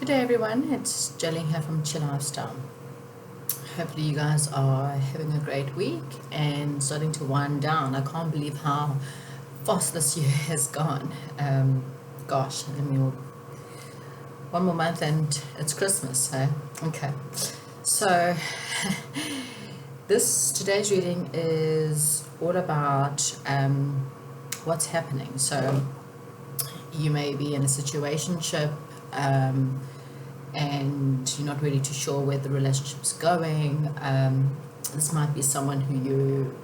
Good day everyone, it's Jelly here from Chill Lifestyle. Hopefully you guys are having a great week and starting to wind down. I can't believe how fast this year has gone. Gosh, I mean, one more month and it's Christmas, so okay. So today's reading is all about what's happening. So you may be in a situationship and you're not really too sure where the relationship's going. This might be someone who you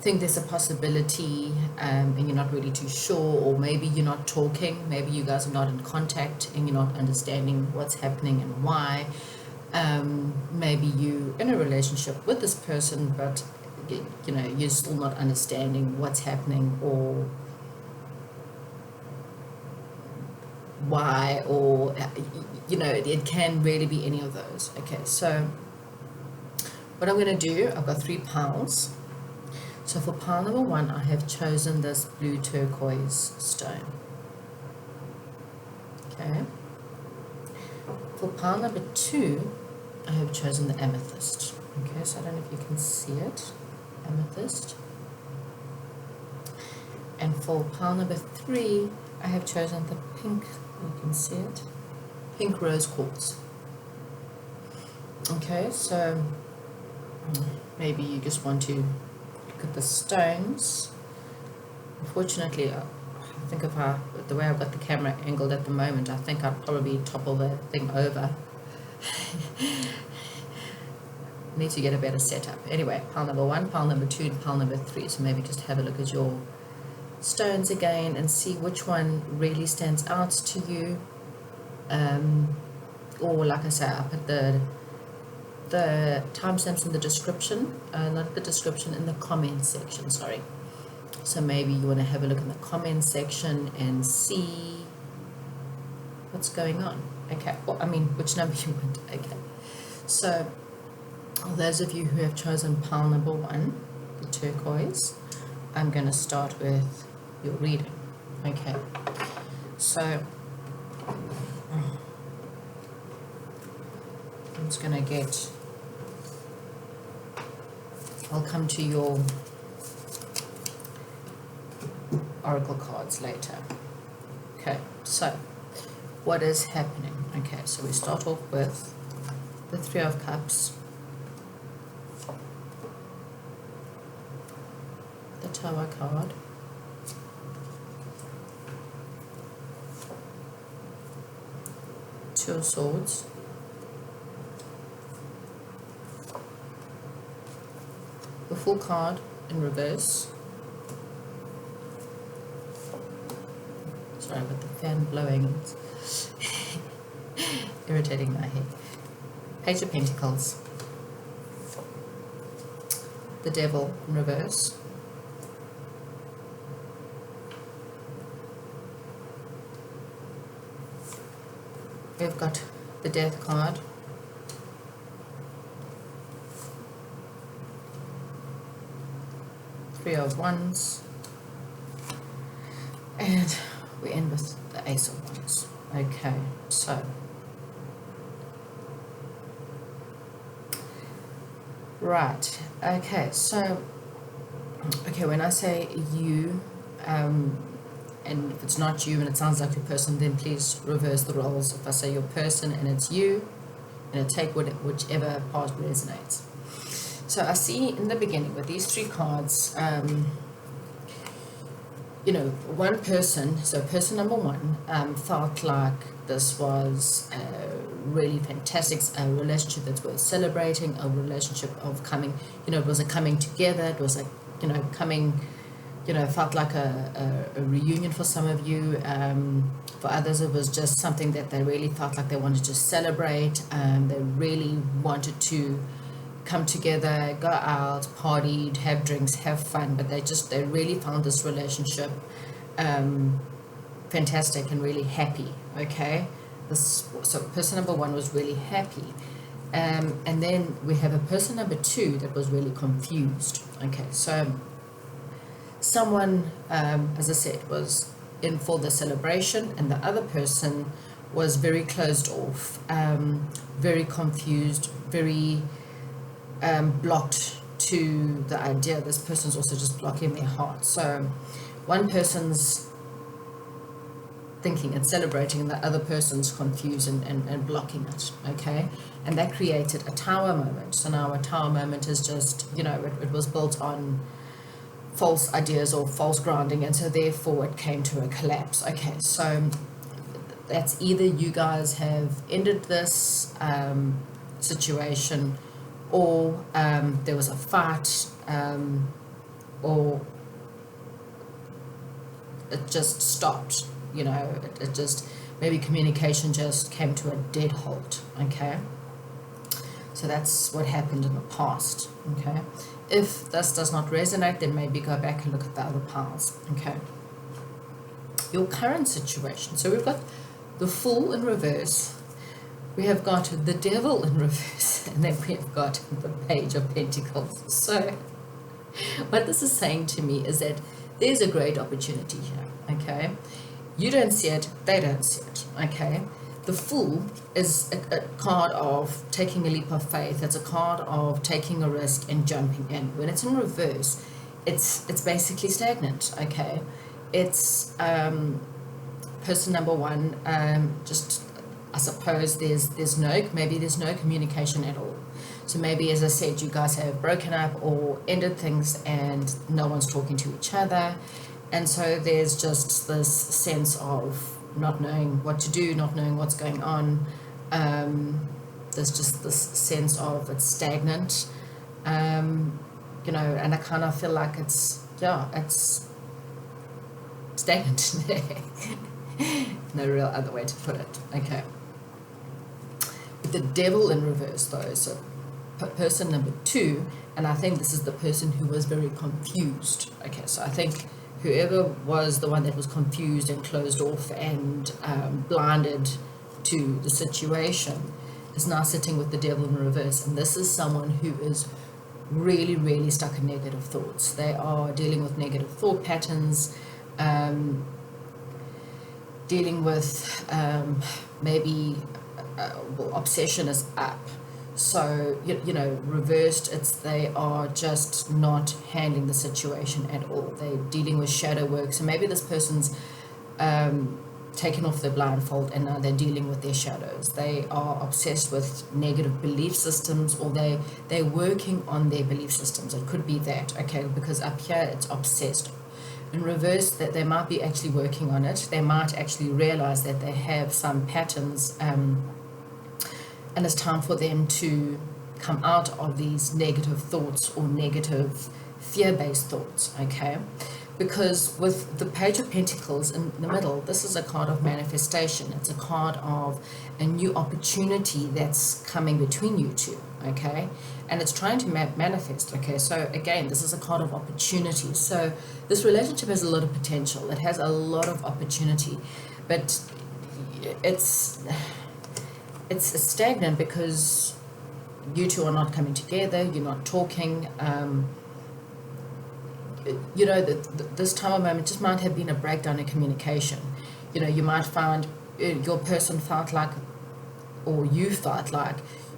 think there's a possibility and you're not really too sure, or maybe you're not talking, maybe you guys are not in contact and you're not understanding what's happening and why. Maybe you in a relationship with this person, but you're still not understanding what's happening or why, or it can really be any of those. Okay, so what I'm going to do, I've got 3 piles. So for pile number 1, I have chosen this blue turquoise stone. Okay, for pile number 2, I have chosen the amethyst. Okay, so I don't know if you can see it, amethyst. And for pile number 3, I have chosen the pink, you can see it, pink rose quartz. Okay, so maybe you just want to look at the stones. Unfortunately, I think the way I've got the camera angled at the moment, I think I'd probably topple the thing over. Need to get a better setup. Anyway, pile number 1, pile number 2, and pile number 3. So maybe just have a look at your stones again and see which one really stands out to you, or like I say, I put the timestamps in the description, not the description, in the comment section, sorry. So maybe you want to have a look in the comment section and see what's going on. Okay, well, I mean which number you want. Okay, so those of you who have chosen pile number 1, the turquoise, I'm going to start with your reading. Okay, so I'm just going to I'll come to your oracle cards later. Okay, so what is happening? Okay, so we start off with the 3 of Cups, the Tower card, Two of Swords, the Fool card in reverse. Sorry, but the fan blowing, it's irritating my head. Page of Pentacles, the Devil in reverse, we've got the Death card, Three of Wands, and we end with the Ace of Wands. Okay, so right, okay, so when I say you, and if it's not you and it sounds like your person, then please reverse the roles. If I say your person and it's you, take whichever part resonates. So I see in the beginning with these 3 cards, one person, so person number 1, felt like this was a really fantastic relationship that's worth celebrating, a relationship of coming, it was a coming together, it was coming, felt like a reunion for some of you. For others, it was just something that they really felt like they wanted to celebrate. They really wanted to come together, go out, partied, have drinks, have fun, but they really found this relationship fantastic and really happy. Okay, so person number 1 was really happy, and then we have a person number 2 that was really confused. Okay, so someone, as I said, was in for the celebration, and the other person was very closed off, very confused, very blocked to the idea. This person's also just blocking their heart. So one person's thinking and celebrating, and the other person's confused and blocking it, okay? And that created a tower moment. So now a tower moment is just, it was built on false ideas or false grounding, and so therefore it came to a collapse. Okay, so that's either you guys have ended this situation, or there was a fight, or it just stopped. It just, maybe communication just came to a dead halt. Okay, so that's what happened in the past. Okay, if this does not resonate, then maybe go back and look at the other piles. Okay, your current situation. So we've got the Fool in reverse, we have got the Devil in reverse, and then we've got the Page of Pentacles. So what this is saying to me is that there's a great opportunity here. Okay, you don't see it, they don't see it. Okay, the Fool is a card of taking a leap of faith. It's a card of taking a risk and jumping in. When it's in reverse, it's basically stagnant. Okay, it's person number one, just, I suppose there's no communication at all. So maybe, as I said, you guys have broken up or ended things and no one's talking to each other. And so there's just this sense of not knowing what to do, not knowing what's going on. There's just this sense of it's stagnant, and I kind of feel like it's stagnant. No real other way to put it. Okay. With the Devil in reverse, though, so person number two, and I think this is the person who was very confused. Okay, so I think whoever was the one that was confused and closed off and blinded to the situation is now sitting with the Devil in reverse, and this is someone who is really, really stuck in negative thoughts. They are dealing with negative thought patterns, dealing with maybe obsession is up. So reversed, they are just not handling the situation at all. They're dealing with shadow work. So maybe this person's taken off their blindfold and now they're dealing with their shadows. They are obsessed with negative belief systems, or they're working on their belief systems. It could be that, okay, because up here it's obsessed. In reverse, that they might be actually working on it. They might actually realize that they have some patterns, and it's time for them to come out of these negative thoughts or negative fear-based thoughts, okay? Because with the Page of Pentacles in the middle, this is a card of manifestation. It's a card of a new opportunity that's coming between you two, okay? And it's trying to manifest, okay? So again, this is a card of opportunity. So this relationship has a lot of potential. It has a lot of opportunity, but it's stagnant because you two are not coming together. You're not talking. This time of moment just might have been a breakdown in communication. You might find your person felt like, or you felt like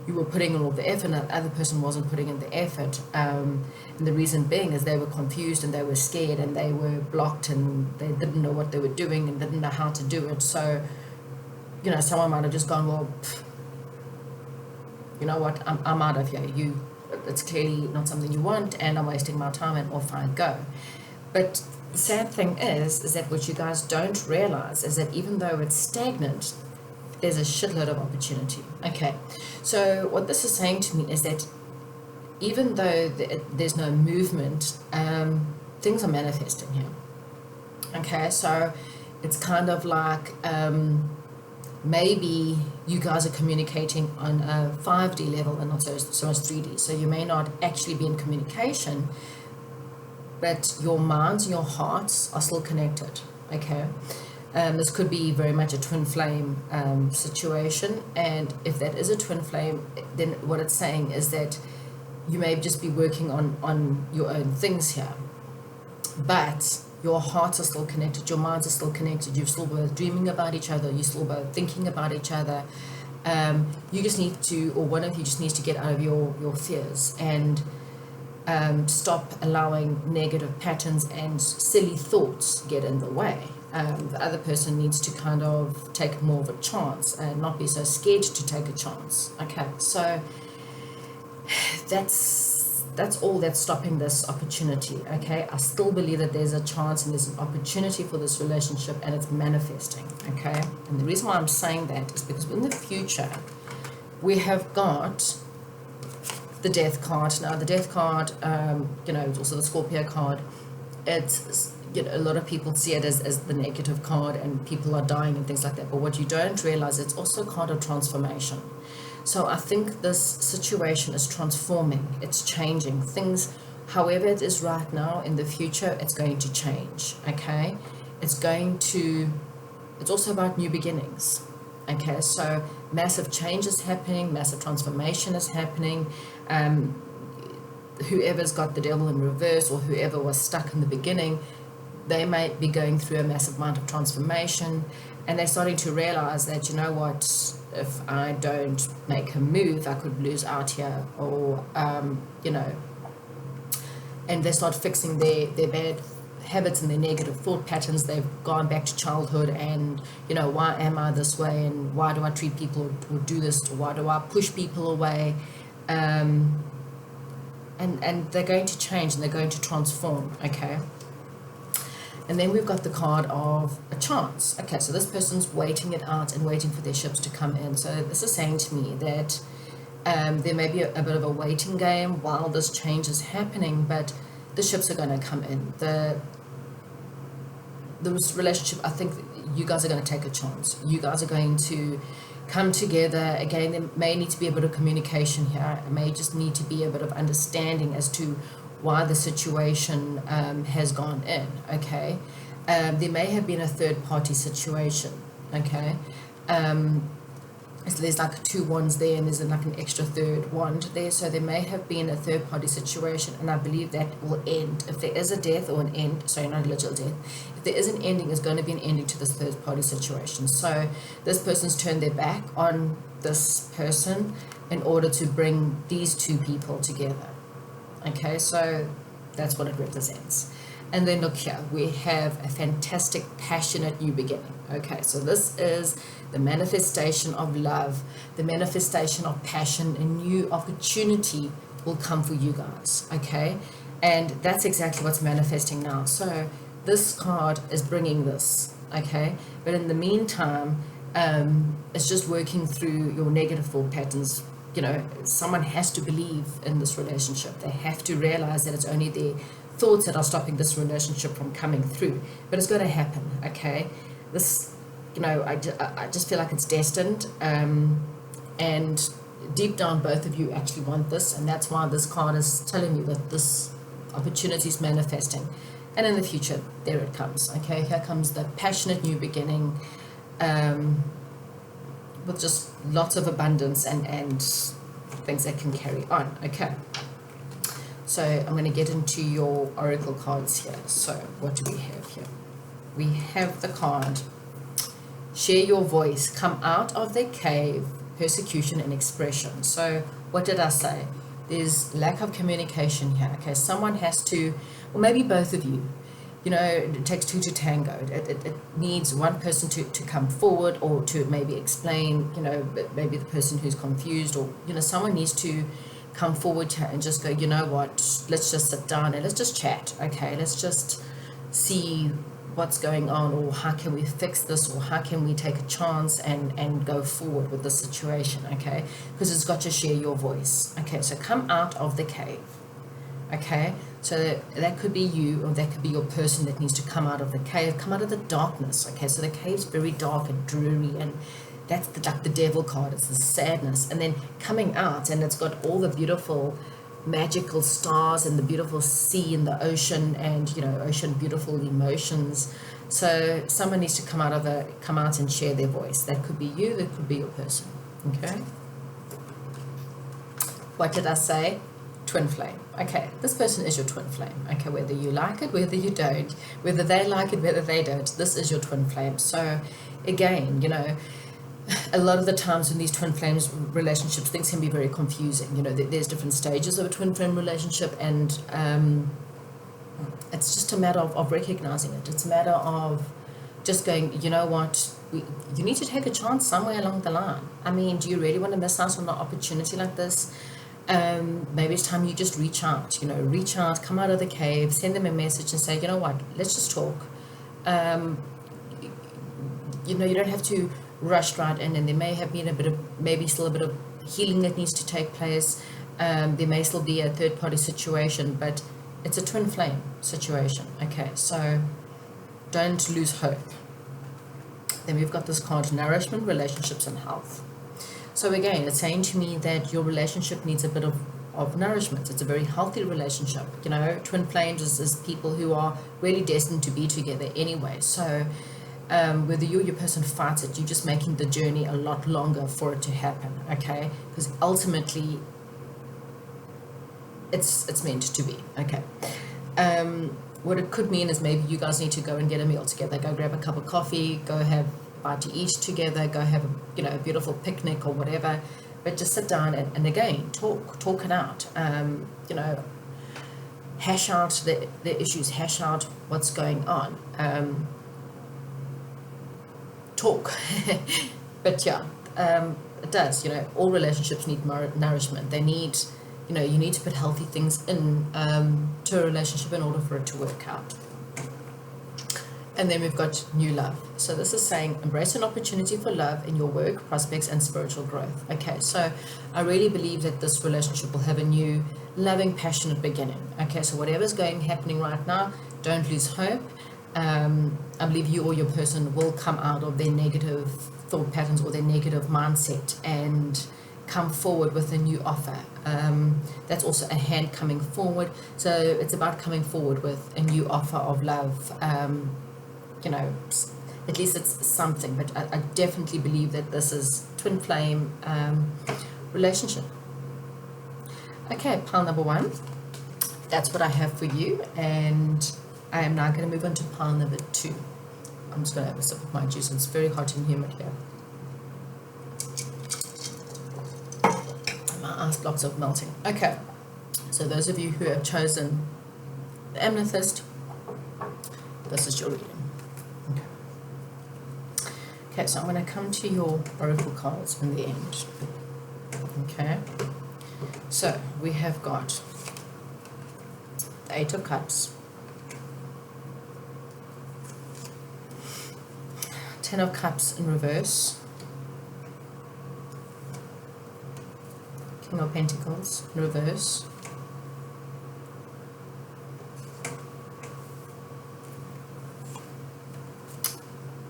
you were putting in all the effort and the other person wasn't putting in the effort. And the reason being is they were confused and they were scared and they were blocked and they didn't know what they were doing and didn't know how to do it. So, someone might have just gone, well, you know what, I'm out of here. It's clearly not something you want and I'm wasting my time, and off I go. But the sad thing is that what you guys don't realize is that even though it's stagnant, there's a shitload of opportunity. Okay, so what this is saying to me is that even though there's no movement, things are manifesting here. Okay, so it's kind of like maybe you guys are communicating on a 5D level and not so much 3D. So you may not actually be in communication, but your minds and your hearts are still connected. Okay. This could be very much a twin flame situation, and if that is a twin flame, then what it's saying is that you may just be working on your own things here, but your hearts are still connected, your minds are still connected, you're still both dreaming about each other, you're still both thinking about each other. You just need to, or one of you just needs to get out of your fears and stop allowing negative patterns and silly thoughts get in the way. The other person needs to kind of take more of a chance and not be so scared to take a chance. Okay, so that's all that's stopping this opportunity. Okay, I still believe that there's a chance and there's an opportunity for this relationship, and it's manifesting. Okay, and the reason why I'm saying that is because in the future we have got the death card. Now the death card, it's also the Scorpio card. It's, a lot of people see it as the negative card and people are dying and things like that, but what you don't realize, it's also a card of transformation. So I think this situation is transforming, it's changing things. However it is right now, in the future it's going to change. Okay, it's also about new beginnings. Okay, so massive change is happening, massive transformation is happening. Whoever's got the devil in reverse, or whoever was stuck in the beginning, they might be going through a massive amount of transformation, and they're starting to realize that, you know what, if I don't make a move, I could lose out here, or and they start fixing their bad habits and their negative thought patterns. They've gone back to childhood, and why am I this way, and why do I treat people or do this, or why do I push people away, and they're going to change and they're going to transform. Okay, and then we've got the card of a chance. Okay, so this person's waiting it out and waiting for their ships to come in. So this is saying to me that there may be a bit of a waiting game while this change is happening, but the ships are going to come in. The relationship, I think you guys are going to take a chance. You guys are going to come together. Again, there may need to be a bit of communication here. It may just need to be a bit of understanding as to why the situation has gone in. Okay, there may have been a third party situation. Okay, so there's like 2 wands there, and there's like an extra third wand there, so there may have been a third party situation, and I believe that will end. If there is a death or an end, sorry, not a literal death, if there is an ending, it's going to be an ending to this third party situation. So this person's turned their back on this person in order to bring these 2 people together. Okay, so that's what it represents. And then look here, we have a fantastic, passionate new beginning. Okay, so this is the manifestation of love, the manifestation of passion. A new opportunity will come for you guys. Okay, and that's exactly what's manifesting now. So this card is bringing this. Okay, but in the meantime, it's just working through your negative thought patterns. Someone has to believe in this relationship. They have to realize that it's only their thoughts that are stopping this relationship from coming through, but it's going to happen. Okay, this, I just feel like it's destined, and deep down both of you actually want this, and that's why this card is telling you that this opportunity is manifesting, and in the future there it comes. Okay, here comes the passionate new beginning, with just lots of abundance and things that can carry on. Okay, so I'm going to get into your oracle cards here. So what do we have here? We have the card, share your voice, come out of the cave, persecution and expression. So what did I say? There's lack of communication here. Okay, someone has to, or maybe both of you, it takes 2 to tango. It needs one person to come forward, or to maybe explain, maybe the person who's confused, or, someone needs to come forward and just go, you know what, let's just sit down and let's just chat. Okay, let's just see what's going on, or how can we fix this, or how can we take a chance and go forward with the situation. Okay, because it's got to share your voice. Okay, so come out of the cave. Okay, so that could be you, or that could be your person that needs to come out of the cave, come out of the darkness. Okay, so the cave's very dark and dreary, and that's like the devil card. It's the sadness, and then coming out, and it's got all the beautiful magical stars and the beautiful sea and the ocean, and ocean beautiful emotions. So someone needs to come out and share their voice. That could be you, that could be your person. Okay, what did I say? twin flame. Okay, this person is your twin flame. Okay, whether you like it, whether you don't, whether they like it, whether they don't, this is your twin flame. So again, a lot of the times in these twin flames relationships, things can be very confusing. There's different stages of a twin flame relationship, and it's just a matter of recognizing it. It's a matter of just going, you know what, you need to take a chance somewhere along the line. I mean, do you really want to miss out on an opportunity like this? Maybe it's time you just reach out, come out of the cave, send them a message and say, you know what, let's just talk. You don't have to rush right in, and there may have been maybe still a bit of healing that needs to take place. There may still be a third party situation, but it's a twin flame situation. Okay, so don't lose hope. Then we've got this card, nourishment, relationships and health. So again, it's saying to me that your relationship needs a bit of nourishment. It's a very healthy relationship. Twin flames is people who are really destined to be together anyway. So whether you or your person fights it, you're just making the journey a lot longer for it to happen, okay? Because ultimately, it's meant to be, okay? What it could mean is maybe you guys need to go and get a meal together, go grab a cup of coffee, go have a bite to eat together, go have a beautiful picnic or whatever, but just sit down and again, talk it out, hash out the issues, hash out what's going on, talk. But yeah, it does, all relationships need nourishment. They need, you need to put healthy things in to a relationship in order for it to work out. And then we've got new love. So this is saying embrace an opportunity for love in your work, prospects, and spiritual growth. Okay, so I really believe that this relationship will have a new loving, passionate beginning. Okay, so whatever's happening right now, don't lose hope. I believe you or your person will come out of their negative thought patterns or their negative mindset and come forward with a new offer. That's also a hand coming forward. So it's about coming forward with a new offer of love. At least it's something, but I definitely believe that this is twin flame relationship. Okay, pile number 1. That's what I have for you, and I am now going to move on to pile number 2. I'm just going to have a sip of my juice. It's very hot and humid here. My ice blocks are melting. Okay, so those of you who have chosen the amethyst, this is your reading. Okay, so I'm going to come to your oracle cards in the end. Okay, so we have got the 8 of Cups, 10 of Cups in reverse, King of Pentacles in reverse,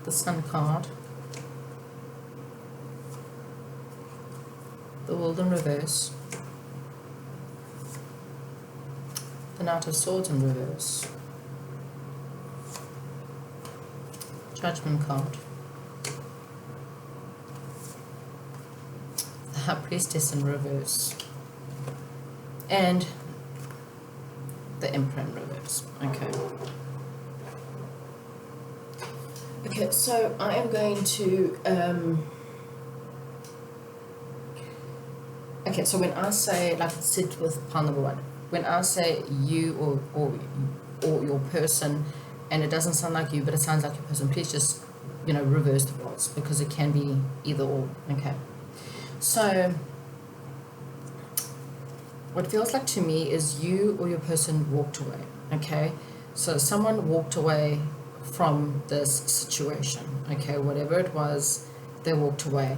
the Sun card, the World in reverse, the Knight of Swords in reverse, Judgment card, the High Priestess in reverse, and the Emperor in reverse. Okay, so I am going to okay, so when I say, like I said with pile number 1, when I say you or your person, and it doesn't sound like you, but it sounds like your person, please just, reverse the roles, because it can be either or. Okay, so what feels like to me is you or your person walked away. Okay, so someone walked away from this situation. Okay, whatever it was, they walked away.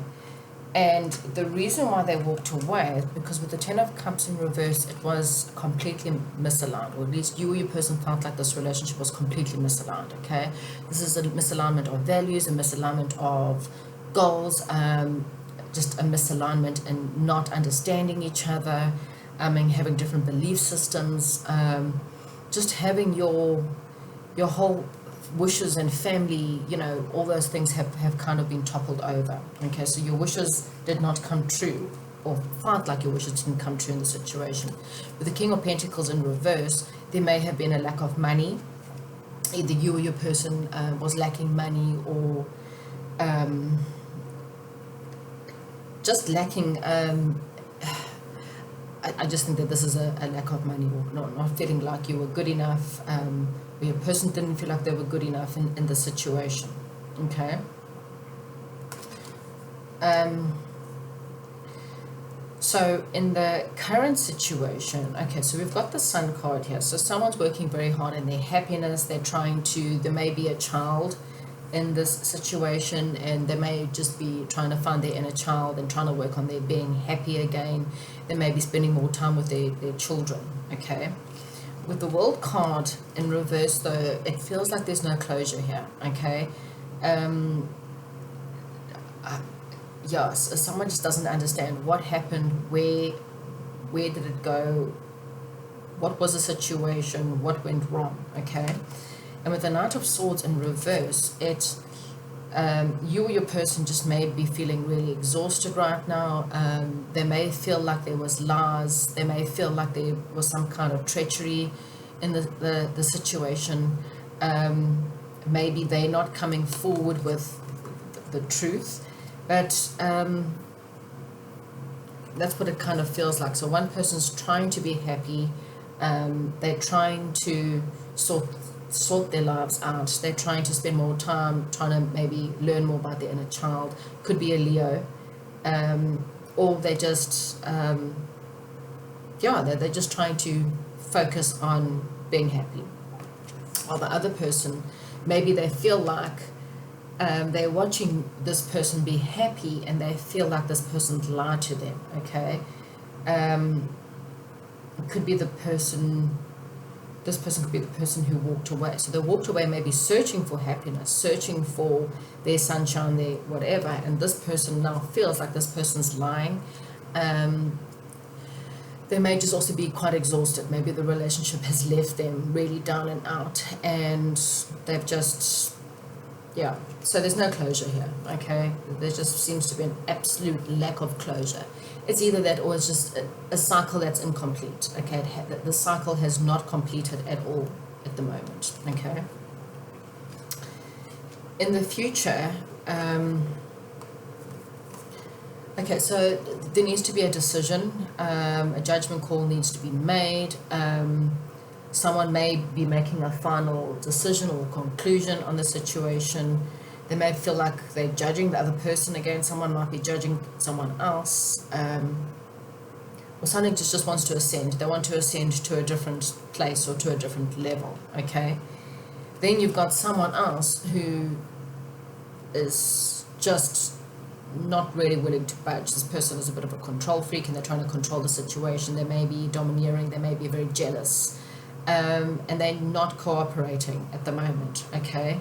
And the reason why they walked away is because with the 10 of Cups in reverse, it was completely misaligned, or at least you or your person felt like this relationship was completely misaligned, okay? This is a misalignment of values, a misalignment of goals, just a misalignment in not understanding each other, and having different belief systems, just having your whole wishes and family, all those things have kind of been toppled over. Okay, so your wishes did not come true or felt like your wishes didn't come true in the situation. With the King of Pentacles in reverse, there may have been a lack of money. Either you or your person was lacking money, or just lacking. I just think that this is a lack of money, or not feeling like you were good enough, or your person didn't feel like they were good enough in the situation. Okay. So in the current situation, okay, so we've got the Sun card here. So someone's working very hard in their happiness. They're trying to, there may be a child in this situation, and they may just be trying to find their inner child and trying to work on their being happy again. They may be spending more time with their children, okay? With the World card in reverse, though, it feels like there's no closure here, okay? Yes, someone just doesn't understand what happened, where did it go, what was the situation, what went wrong, okay? And with the Knight of Swords in reverse, it's you or your person just may be feeling really exhausted right now. They may feel like there was lies. They may feel like there was some kind of treachery in the situation. Maybe they're not coming forward with the truth. But that's what it kind of feels like. So one person's trying to be happy. They're trying to sort their lives out. They're trying to spend more time trying to maybe learn more about their inner child. Could be a Leo. Or they just, they're just trying to focus on being happy. While the other person, maybe they feel like they're watching this person be happy, and they feel like this person's lied to them, okay? It could be the person, this person could be the person who walked away. So they walked away maybe searching for happiness, searching for their sunshine, their whatever, and this person now feels like this person's lying. They may just also be quite exhausted. Maybe the relationship has left them really down and out, and they've just... Yeah, so there's no closure here, okay? There just seems to be an absolute lack of closure. It's either that, or it's just a cycle that's incomplete, okay? The cycle has not completed at all at the moment, okay? In the future, okay, so there needs to be a decision. A judgment call needs to be made. Someone may be making a final decision or conclusion on the situation. They may feel like they're judging the other person again. Someone might be judging someone else. Or something just wants to ascend. They want to ascend to a different place or to a different level, okay? Then you've got someone else who is just not really willing to budge. This person is a bit of a control freak, and they're trying to control the situation. They may be domineering. They may be very jealous. And they're not cooperating at the moment, okay?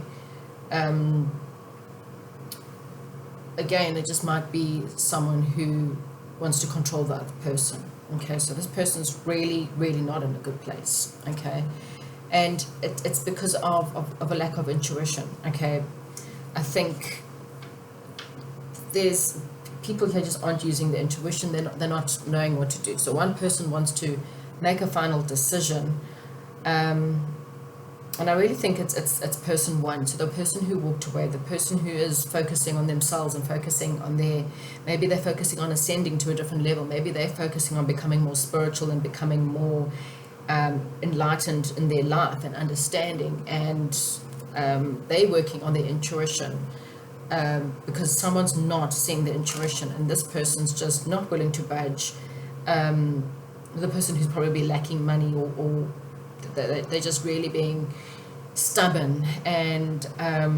Again, it just might be someone who wants to control the other person, okay? So this person's really, really not in a good place, okay? And it's because of a lack of intuition, okay? I think there's people who just aren't using their intuition. They're not knowing what to do. So one person wants to make a final decision, and I really think it's person one. So the person who walked away, the person who is focusing on themselves and focusing on maybe they're focusing on ascending to a different level. Maybe they're focusing on becoming more spiritual and becoming more enlightened in their life and understanding. And they're working on their intuition, because someone's not seeing the intuition, and this person's just not willing to budge. The person who's probably lacking money, or they're just really being stubborn, and I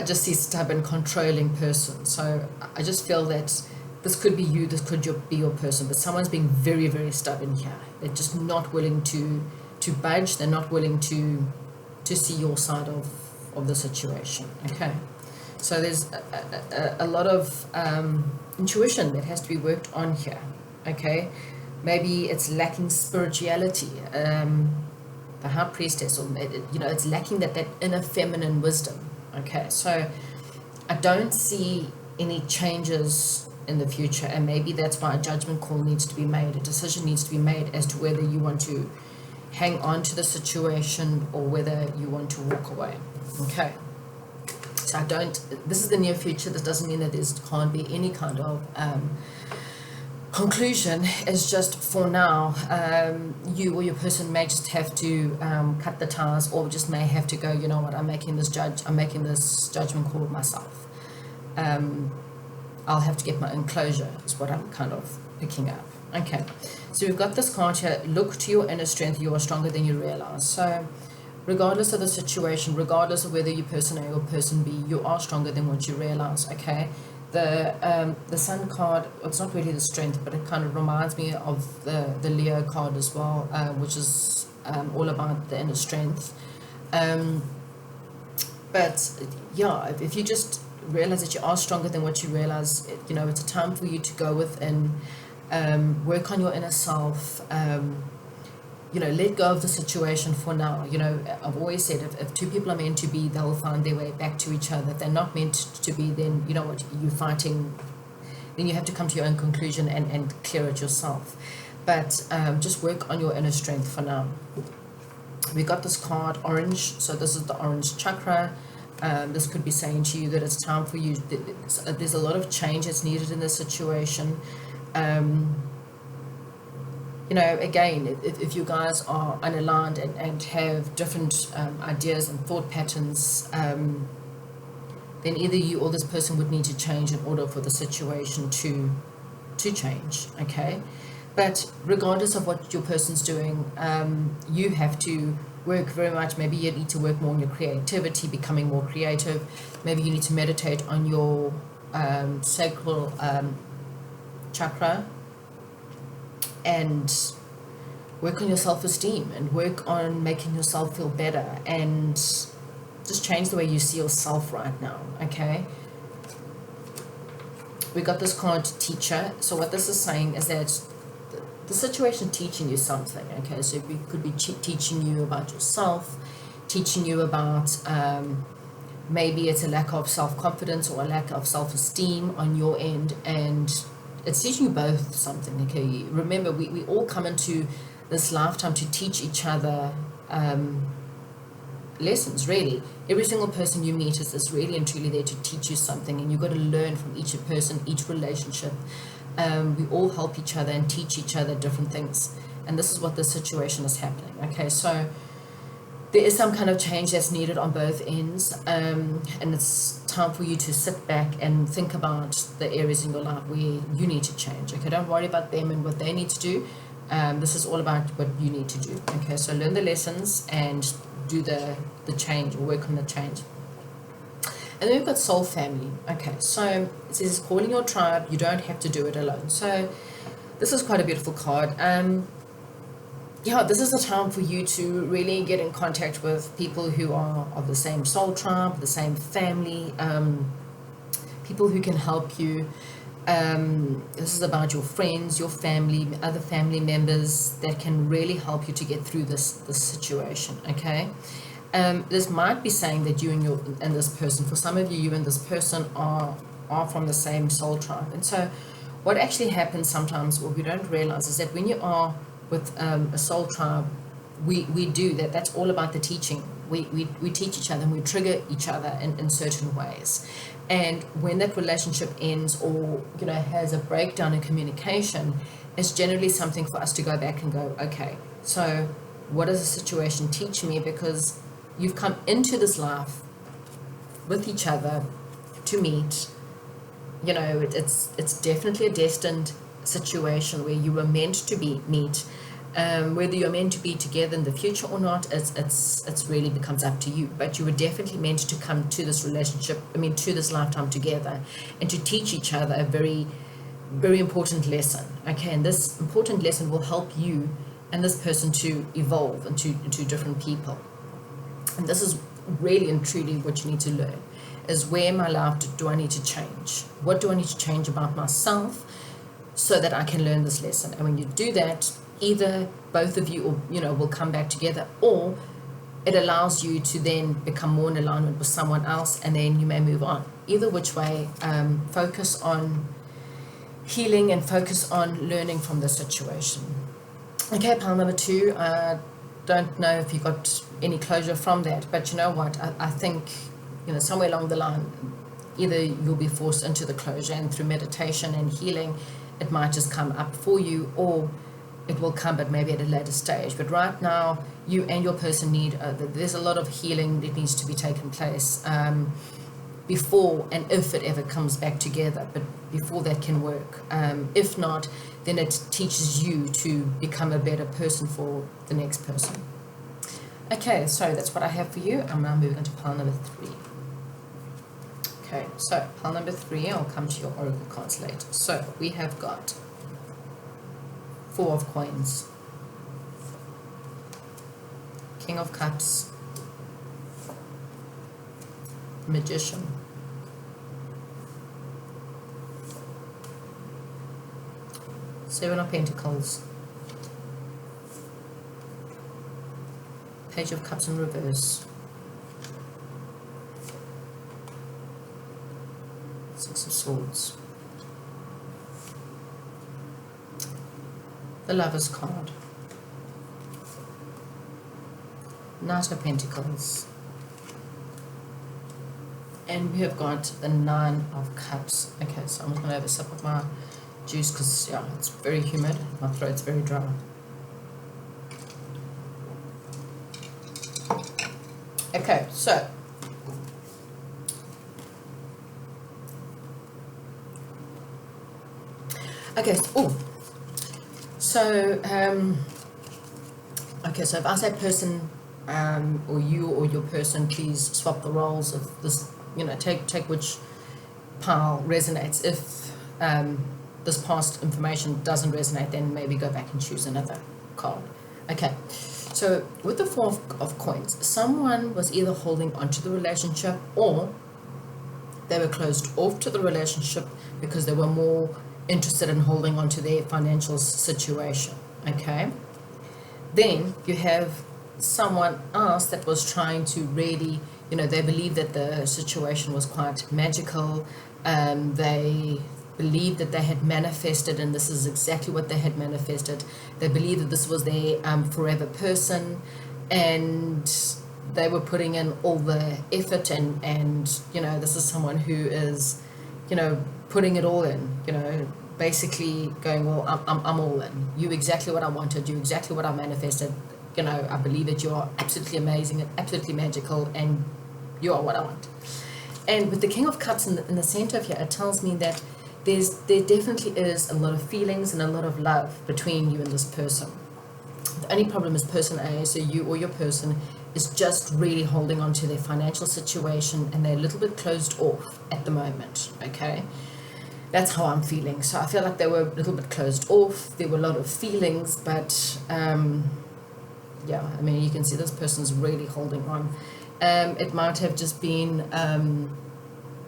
just see stubborn, controlling person. So I just feel that this could be you, this could be your person, but someone's being very, very stubborn here. They're just not willing to budge. They're not willing to see your side of the situation, okay? So there's a lot of intuition that has to be worked on here, okay? Maybe it's lacking spirituality, the High Priestess, or it's lacking that inner feminine wisdom, okay? So I don't see any changes in the future, and maybe that's why a judgment call needs to be made, a decision needs to be made as to whether you want to hang on to the situation or whether you want to walk away. Okay, so this is the near future. This doesn't mean that there can't be any kind of conclusion. Is just for now, you or your person may just have to cut the ties, or just may have to go, you know what, I'm making this judgment call myself. I'll have to get my own closure, is what I'm kind of picking up. Okay, so we've got this card here. Look to your inner strength. You are stronger than you realize. So regardless of the situation, regardless of whether you're person A or person B, you are stronger than what you realize. Okay, the Sun card, it's not really the strength, but it kind of reminds me of the Leo card as well, which is all about the inner strength. But yeah, if you just realize that you are stronger than what you realize, you know, it's a time for you to go within, work on your inner self, you know, let go of the situation for now. You know, I've always said, if two people are meant to be, they'll find their way back to each other. If they're not meant to be, then you know what, you're fighting, then you have to come to your own conclusion and clear it yourself. But just work on your inner strength for now. We got this card, orange, so this is the orange chakra. This could be saying to you that it's time for you, there's a lot of change that's needed in this situation. You know, again, if you guys are unaligned and have different ideas and thought patterns, then either you or this person would need to change in order for the situation to change, okay? But regardless of what your person's doing, you have to work very much. Maybe you need to work more on your creativity, becoming more creative. Maybe you need to meditate on your sacral chakra and work on your self-esteem and work on making yourself feel better and just change the way you see yourself right now, okay? We got this card, teacher. So what this is saying is that the situation teaching you something, okay? So it could be teaching you about yourself, teaching you about maybe it's a lack of self-confidence or a lack of self-esteem on your end, and it's teaching you both something, okay? Remember, we all come into this lifetime to teach each other lessons, really. Every single person you meet is really and truly there to teach you something, and you've got to learn from each person, each relationship. We all help each other and teach each other different things, and this is what the situation is happening, okay? So there is some kind of change that's needed on both ends, and it's time for you to sit back and think about the areas in your life where you need to change, okay? Don't worry about them and what they need to do. This is all about what you need to do, okay? So learn the lessons and do the change, or work on the change. And then we've got soul family. Okay, so it says calling your tribe. You don't have to do it alone. So this is quite a beautiful card. Yeah, this is a time for you to really get in contact with people who are of the same soul tribe, the same family, people who can help you. This is about your friends, your family, other family members that can really help you to get through this situation, okay? This might be saying that you and this person, for some of you, you and this person are from the same soul tribe. And so what actually happens sometimes, what we don't realize, is that when you are with a soul tribe, we do that. That's all about the teaching. We teach each other and we trigger each other in certain ways. And when that relationship ends, or you know, has a breakdown in communication, it's generally something for us to go back and go, okay, so what does the situation teach me? Because you've come into this life with each other to meet. You know, it's definitely a destined situation where you were meant to meet. Whether you're meant to be together in the future or not, it's really becomes up to you. But you were definitely meant to come to this relationship, to this lifetime together, and to teach each other a very, very important lesson. Okay, and this important lesson will help you and this person to evolve into different people. And this is really and truly what you need to learn, is where in my life do I need to change? What do I need to change about myself so that I can learn this lesson? And when you do that, either both of you will come back together, or it allows you to then become more in alignment with someone else, and then you may move on. either which way, focus on healing and focus on learning from the situation. Okay, pile number 2, I don't know if you got any closure from that, but you know what, I think, you know, somewhere along the line, either you'll be forced into the closure, and through meditation and healing, it might just come up for you, or it will come, but maybe at a later stage. But right now, you and your person need, there's a lot of healing that needs to be taken place before and if it ever comes back together, but before that can work. If not, then it teaches you to become a better person for the next person. Okay, so that's what I have for you. I'm now moving on to pile number 3. Okay, so pile number 3, I'll come to your oracle cards later. So we have got 4 of coins, King of Cups, Magician, Seven of Pentacles, Page of Cups in reverse, Six of Swords, the Lover's card, Knight of Pentacles, and we have got the 9 of Cups. Okay, so I'm just going to have a sip of my juice because, yeah, it's very humid. My throat's very dry. Okay, so so if I say person, or you or your person, please swap the roles of this, you know, take which pile resonates. If this past information doesn't resonate, then maybe go back and choose another card. Okay, so with the 4 of coins, someone was either holding onto the relationship, or they were closed off to the relationship because they were more interested in holding on to their financial situation. Okay, then you have someone else that was trying to really, you know, they believed that the situation was quite magical. They believed that they had manifested, and this is exactly what they had manifested. They believed that this was their forever person, and they were putting in all the effort, and you know, this is someone who is, you know, putting it all in, you know, basically going, well, I'm all in. You exactly what I wanted, you exactly what I manifested. You know, I believe that you are absolutely amazing and absolutely magical, and you are what I want. And with the King of Cups in the center of here, it tells me that there definitely is a lot of feelings and a lot of love between you and this person. The only problem is person A, so you or your person, is just really holding on to their financial situation, and they're a little bit closed off at the moment. Okay, that's how I'm feeling. So I feel like they were a little bit closed off. There were a lot of feelings, but yeah, I mean, you can see this person's really holding on. It might have just been,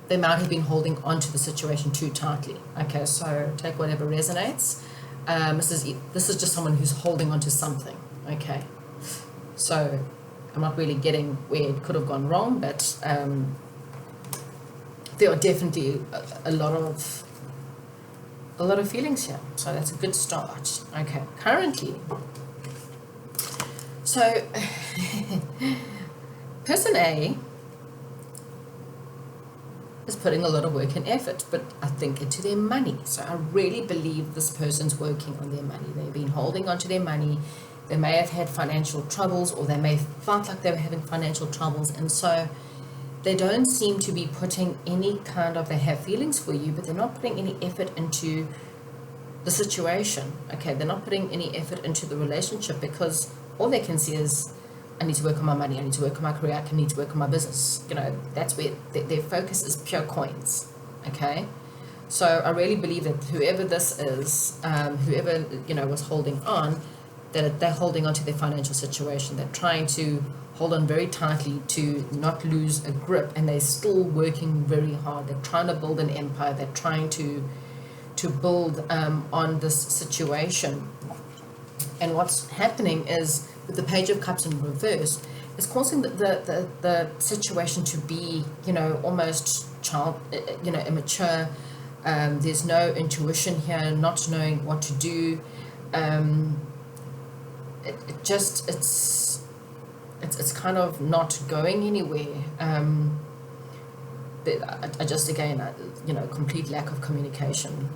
they might have been holding on to the situation too tightly. Okay, so take whatever resonates. This is just someone who's holding on to something. Okay, so I'm not really getting where it could have gone wrong, but there are definitely a lot of feelings here. So that's a good start. Okay, currently. So, person A is putting a lot of work and effort, but I think into their money. So I really believe this person's working on their money. They've been holding on to their money. They may have had financial troubles, or they may have felt like they were having financial troubles, and so they don't seem to be putting any kind of, they have feelings for you, but they're not putting any effort into the situation. Okay, they're not putting any effort into the relationship, because all they can see is, I need to work on my money, I need to work on my career, I need to work on my business. You know, that's where their focus is, pure coins. Okay, so I really believe that whoever this is, whoever, you know, was holding on, that they're holding on to their financial situation. They're trying to hold on very tightly to not lose a grip, and they're still working very hard. They're trying to build an empire. They're trying to build on this situation. And what's happening is, with the Page of Cups in reverse, it's causing the situation to be, you know, almost you know, immature. There's no intuition here, not knowing what to do. It just, it's kind of not going anywhere. I just, again, you know, complete lack of communication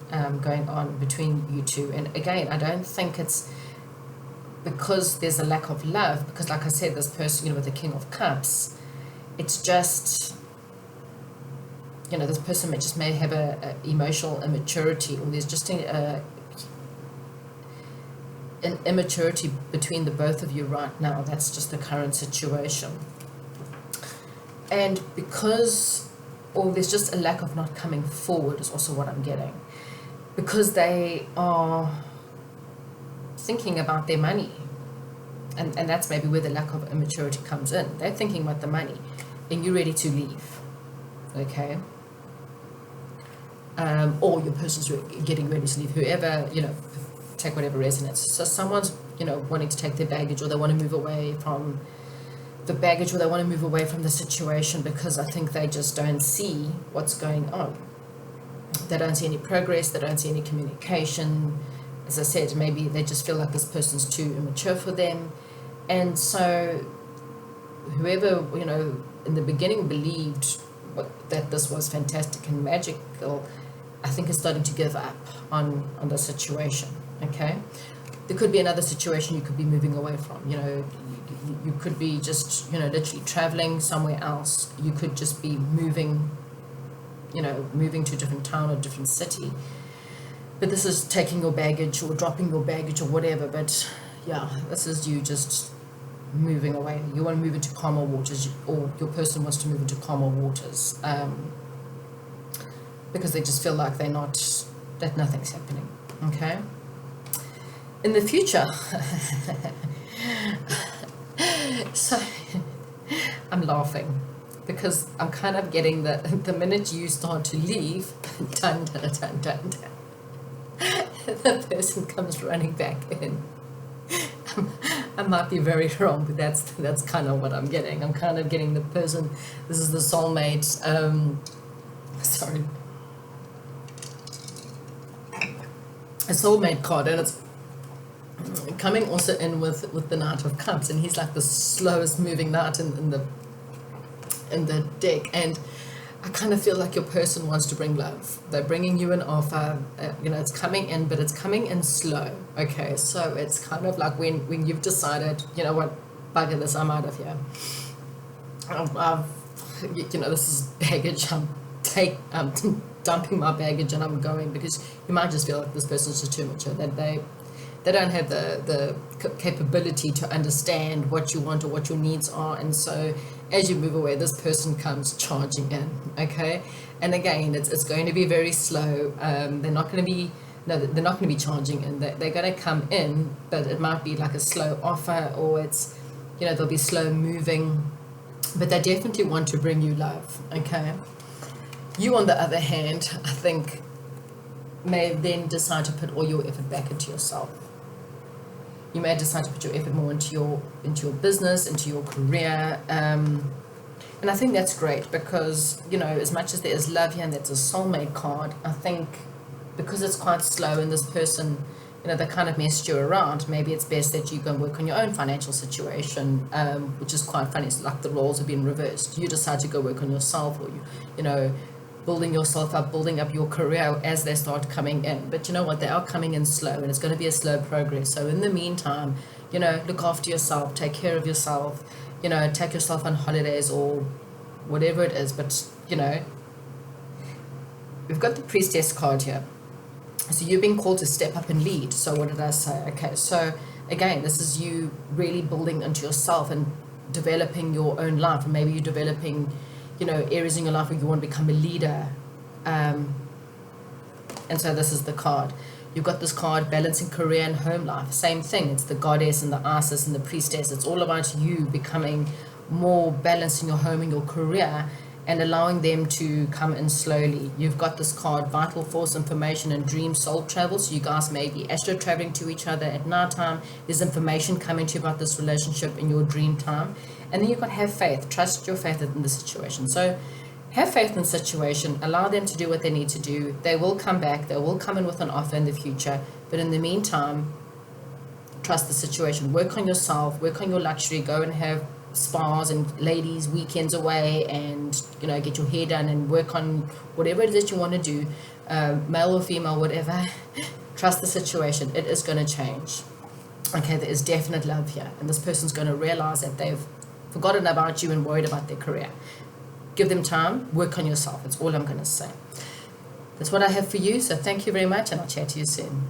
going on between you two. And again, I don't think it's because there's a lack of love, because like I said, this person, you know, with the King of Cups, it's just, you know, this person may have a emotional immaturity, or there's just an immaturity between the both of you right now. That's just the current situation. And because, or there's just a lack of not coming forward is also what I'm getting, because they are thinking about their money, and that's maybe where the lack of immaturity comes in. They're thinking about the money, and you're ready to leave, okay? Or your person's getting ready to leave, whoever, you know, take whatever resonates. So someone's, you know, wanting to take their baggage, or they want to move away from the baggage, or they want to move away from the situation, because I think they just don't see what's going on. They don't see any progress, they don't see any communication. As I said, maybe they just feel like this person's too immature for them. And so whoever, you know, in the beginning believed that this was fantastic and magical, I think is starting to give up on the situation, okay? There could be another situation you could be moving away from. You know, you could be just, you know, literally traveling somewhere else. You could just be moving, you know, moving to a different town or different city. But this is taking your baggage or dropping your baggage or whatever. But yeah, this is you just moving away. You want to move into calmer waters, or your person wants to move into calmer waters, because they just feel like that nothing's happening, okay? In the future, so I'm laughing because I'm kind of getting the minute you start to leave, dun, dun, dun, dun, dun, the person comes running back in. I might be very wrong, but that's kind of what I'm getting. I'm kind of getting the person, this is the soulmate, sorry, a soulmate card, and it's coming also in with the Knight of Cups, and he's like the slowest moving knight in the deck. And I kind of feel like your person wants to bring love. They're bringing you an offer, you know, it's coming in, but it's coming in slow, okay? So it's kind of like when you've decided, you know what, bugger this, I'm out of here. You know, this is baggage, I'm dumping my baggage and I'm going, because you might just feel like this person's just too mature, that they don't have the capability to understand what you want or what your needs are. And so as you move away, this person comes charging in, okay? And again, it's going to be very slow. They're not going to be charging in. They're going to come in, but it might be like a slow offer, or it's, you know, they'll be slow moving, but they definitely want to bring you love, okay? You, on the other hand, I think may then decide to put all your effort back into yourself. You may decide to put your effort more into your business, into your career, and I think that's great, because, you know, as much as there is love here and that's a soulmate card, I think because it's quite slow and this person, you know, they kind of messed you around, maybe it's best that you go and work on your own financial situation, which is quite funny. It's like the roles have been reversed. You decide to go work on yourself, or you know, building yourself up, building up your career as they start coming in. But you know what, they are coming in slow, and it's going to be a slow progress. So in the meantime, you know, look after yourself, take care of yourself, you know, take yourself on holidays or whatever it is. But, you know, we've got the Priestess card here. So you're being called to step up and lead. So what did I say? Okay, so again, this is you really building into yourself and developing your own life. And maybe you're developing, you know, areas in your life where you want to become a leader. And so this is the card. You've got this card, balancing career and home life. Same thing. It's the goddess and the Isis and the priestess. It's all about you becoming more balanced in your home and your career, and allowing them to come in slowly. You've got this card, vital force, information, and dream soul travel. So you guys may be astro traveling to each other at night time. There's information coming to you about this relationship in your dream time. And then you've got to have faith, trust your faith in the situation. So have faith in the situation, allow them to do what they need to do. They will come back, they will come in with an offer in the future, but in the meantime, trust the situation, work on yourself, work on your luxury, go and have spas and ladies weekends away, and get your hair done and work on whatever it is you want to do, male or female, whatever. Trust the situation, it is going to change. Okay, there is definite love here, and this person's going to realize that they've forgotten about you and worried about their career. Give them time, work on yourself. That's all I'm going to say. That's what I have for you. So thank you very much, and I'll chat to you soon.